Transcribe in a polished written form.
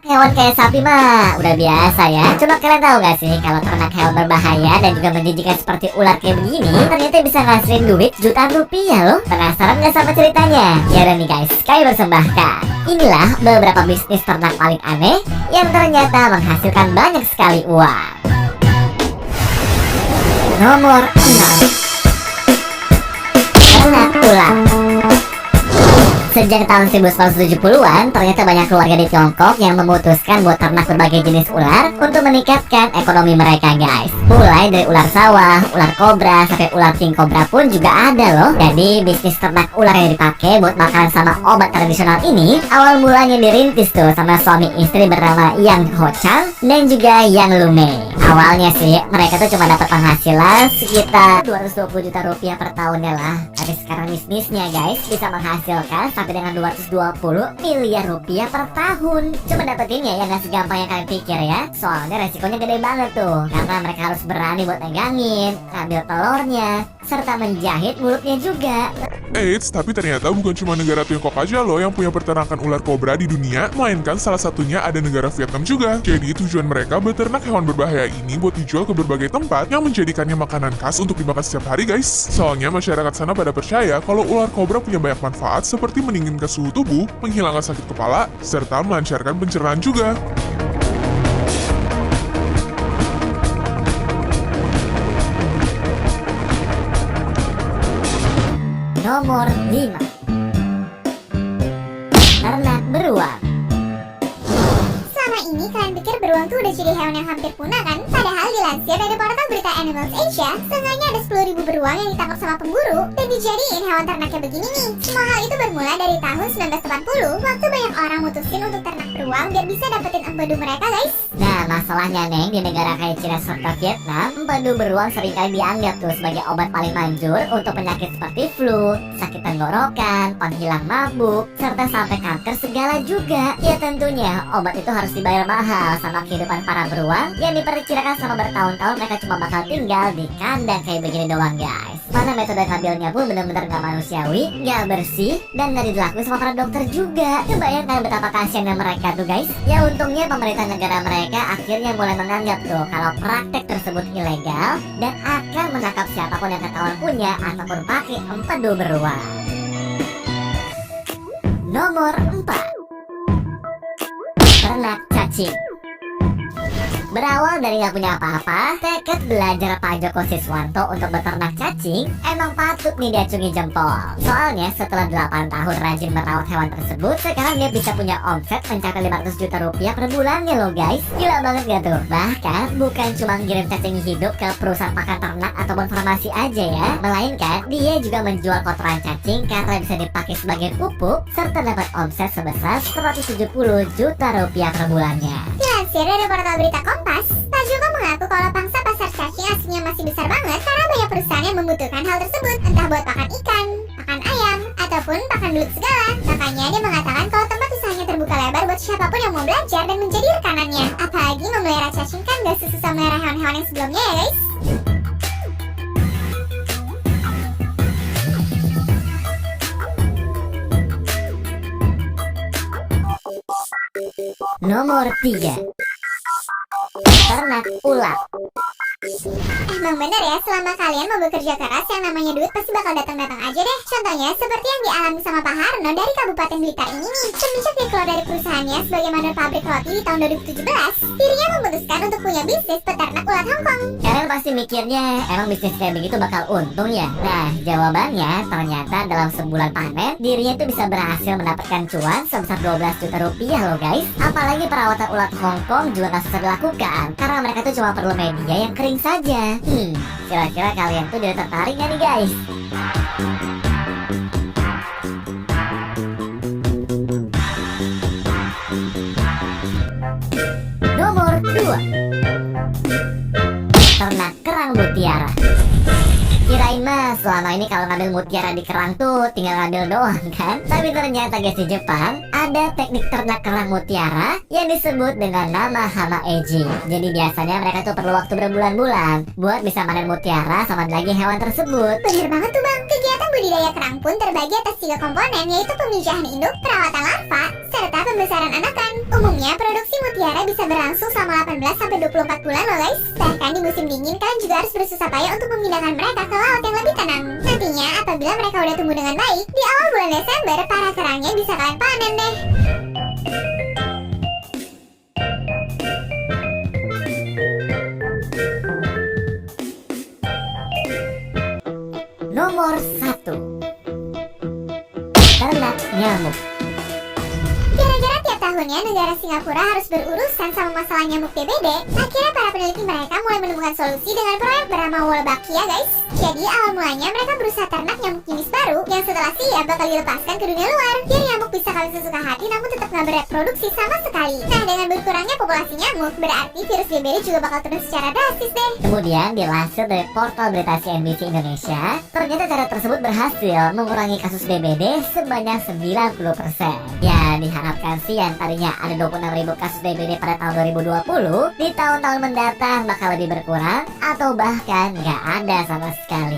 Hewan kayak sapi mah udah biasa ya. Cuma kalian tahu gak sih kalau ternak hewan berbahaya dan juga menjijikan seperti ular kayak begini ternyata bisa ngasilin duit jutaan rupiah loh. Penasaran gak sama ceritanya? Ya udah nih guys, kami persembahkan. Inilah beberapa bisnis ternak paling aneh yang ternyata menghasilkan banyak sekali uang. Nomor 6. Ternak ular. Sejak tahun 1970-an, ternyata banyak keluarga di Tiongkok yang memutuskan buat ternak berbagai jenis ular untuk meningkatkan ekonomi mereka guys. Mulai dari ular sawah, ular kobra, sampai ular king cobra pun juga ada loh. Jadi bisnis ternak ular yang dipakai buat makanan sama obat tradisional ini awal mulanya dirintis tuh sama suami istri bernama Yang Ho Chang dan juga Yang Lume. Awalnya sih mereka tuh cuma dapat penghasilan sekitar 220 juta rupiah per tahunnya lah. Tapi sekarang bisnisnya guys bisa menghasilkan sampai dengan 220 miliar rupiah per tahun. Cuma dapetinnya ya nggak segampang yang kalian pikir ya. Soalnya resikonya gede banget tuh. Karena mereka harus berani buat megangin, ngambil telurnya, serta menjahit mulutnya juga. Eits, tapi ternyata bukan cuma negara Tiongkok aja loh yang punya peternakan ular kobra di dunia, melainkan salah satunya ada negara Vietnam juga. Jadi tujuan mereka beternak hewan berbahaya ini buat dijual ke berbagai tempat yang menjadikannya makanan khas untuk dimakan setiap hari guys. Soalnya masyarakat sana pada percaya kalau ular kobra punya banyak manfaat seperti mendinginkan suhu tubuh, menghilangkan sakit kepala, serta melancarkan pencernaan juga. Nomor 5. Ternak beruang. Selama ini kalian pikir beruang tuh udah jadi hewan yang hampir punah kan? Padahal dilansir dari portal berita Animals Asia, seenggaknya ada 10.000 beruang yang ditangkap sama pemburu dan dijadiin hewan ternaknya begini nih. Semua hal itu bermula dari tahun 1980, waktu banyak orang mutusin untuk ternak beruang biar bisa dapetin empedu mereka guys. Nah masalahnya Neng, di negara kayak Cina serta Vietnam, empedu beruang seringkali dianggap tuh sebagai obat paling manjur untuk penyakit seperti flu, sakit tenggorokan, penghilang mabuk, serta sampai kanker segala juga. Ya tentunya obat itu harus dibayar mahal sama kehidupan para beruang yang diperkirakan selama bertahun-tahun mereka cuma bakal tinggal di kandang kayak begini doang guys. Mana metode ngambilnya pun bener-bener gak manusiawi, gak bersih, dan gak dilakuin sama para dokter juga. Kebayangkan betapa kasiannya mereka tuh guys. Ya untungnya pemerintah negara mereka akhirnya mulai menganggap tuh kalau praktek tersebut ilegal dan akan menangkap siapapun yang ketahuan punya ataupun pakai empedu beruang. Nomor 4. Ternak cacing. Berawal dari gak punya apa-apa, tekad belajar Pak Joko Siswanto untuk beternak cacing emang patut nih diacungi jempol. Soalnya setelah 8 tahun rajin merawat hewan tersebut, sekarang dia bisa punya omset mencapai 500 juta rupiah per bulannya loh guys. Gila banget gak tuh? Bahkan bukan cuma ngirim cacing hidup ke perusahaan pakan ternak ataupun farmasi aja ya, melainkan dia juga menjual kotoran cacing karena bisa dipakai sebagai pupuk serta dapat omset sebesar 170 juta rupiah per bulannya. Dilansir dari portal berita Kompas, Pak Joko mengaku kalau pangsa pasar cacing aslinya masih besar banget karena banyak perusahaan yang membutuhkan hal tersebut, entah buat pakan ikan, pakan ayam, ataupun pakan belut segala. Makanya dia mengatakan kalau tempat usahanya terbuka lebar buat siapapun yang mau belajar dan menjadi rekanannya. Apalagi memelihara cacing kan gak sesusah melihara hewan-hewan yang sebelumnya ya guys. Nomor 3. Ternak ulat. Emang bener ya, selama kalian mau bekerja keras yang namanya duit pasti bakal datang-datang aja deh. Contohnya seperti yang dialami sama Pak Harno dari Kabupaten Blitar ini nih. Semenjak dia keluar dari perusahaannya sebagai mandor pabrik roti di tahun 2017, dirinya memutuskan untuk punya bisnis peternak ulat Hongkong. Kalian pasti mikirnya emang bisnis kayak begitu bakal untung ya? Nah jawabannya ternyata dalam sebulan panen dirinya itu bisa berhasil mendapatkan cuan sebesar 12 juta rupiah loh guys. Apalagi perawatan ulat Hongkong juga gak susah dilakukan karena mereka tuh cuma perlu media yang kering saja. Kira-kira kalian tuh jadi tertarik gak nih guys? Nomor 2. Ternak kerang mutiara. Kirain mas selama ini kalau ngambil mutiara di kerang tuh tinggal ngambil doang kan? Tapi ternyata guys di Jepang ada teknik ternak kerang mutiara yang disebut dengan nama hama aging. Jadi biasanya mereka tuh perlu waktu berbulan-bulan buat bisa panen mutiara sama daging hewan tersebut. Bener banget tuh bang, kegiatan budidaya kerang pun terbagi atas 3 komponen, yaitu pemijahan induk, perawatan larva, serta pembesaran anakan. Umumnya produksi mutiara bisa berlangsung selama 18 sampai 24 bulan loh guys. Bahkan di musim dingin kalian juga harus bersusah payah untuk memindahkan mereka ke laut yang lebih tenang. Nantinya apabila mereka udah tumbuh dengan baik, di awal bulan Desember para kerangnya bisa kalian panen deh. Nomor 1, ternak nyamuk. Gara-gara tiap tahunnya negara Singapura harus berurusan sama masalah nyamuk DBD, akhirnya para peneliti mereka mulai menemukan solusi dengan proyek bernama Wolbachia guys. Jadi awal mulanya mereka berusaha ternak nyamuk jenis baru yang setelah siap bakal dilepaskan ke dunia luar, biar nyamuk bisa kawin sesuka hati namun tetap nggak bereproduksi sama sekali. Nah, dengan berkurangnya populasi nyamuk, berarti virus DBD juga bakal turun secara drastis deh. Kemudian dilansir dari portal berita CNBC Indonesia, ternyata cara tersebut berhasil mengurangi kasus DBD sebanyak 90%. Ya, diharapkan sih yang tadinya ada 26.000 kasus DBD pada tahun 2020, di tahun-tahun mendatang bakal lebih berkurang atau bahkan nggak ada sama sekali.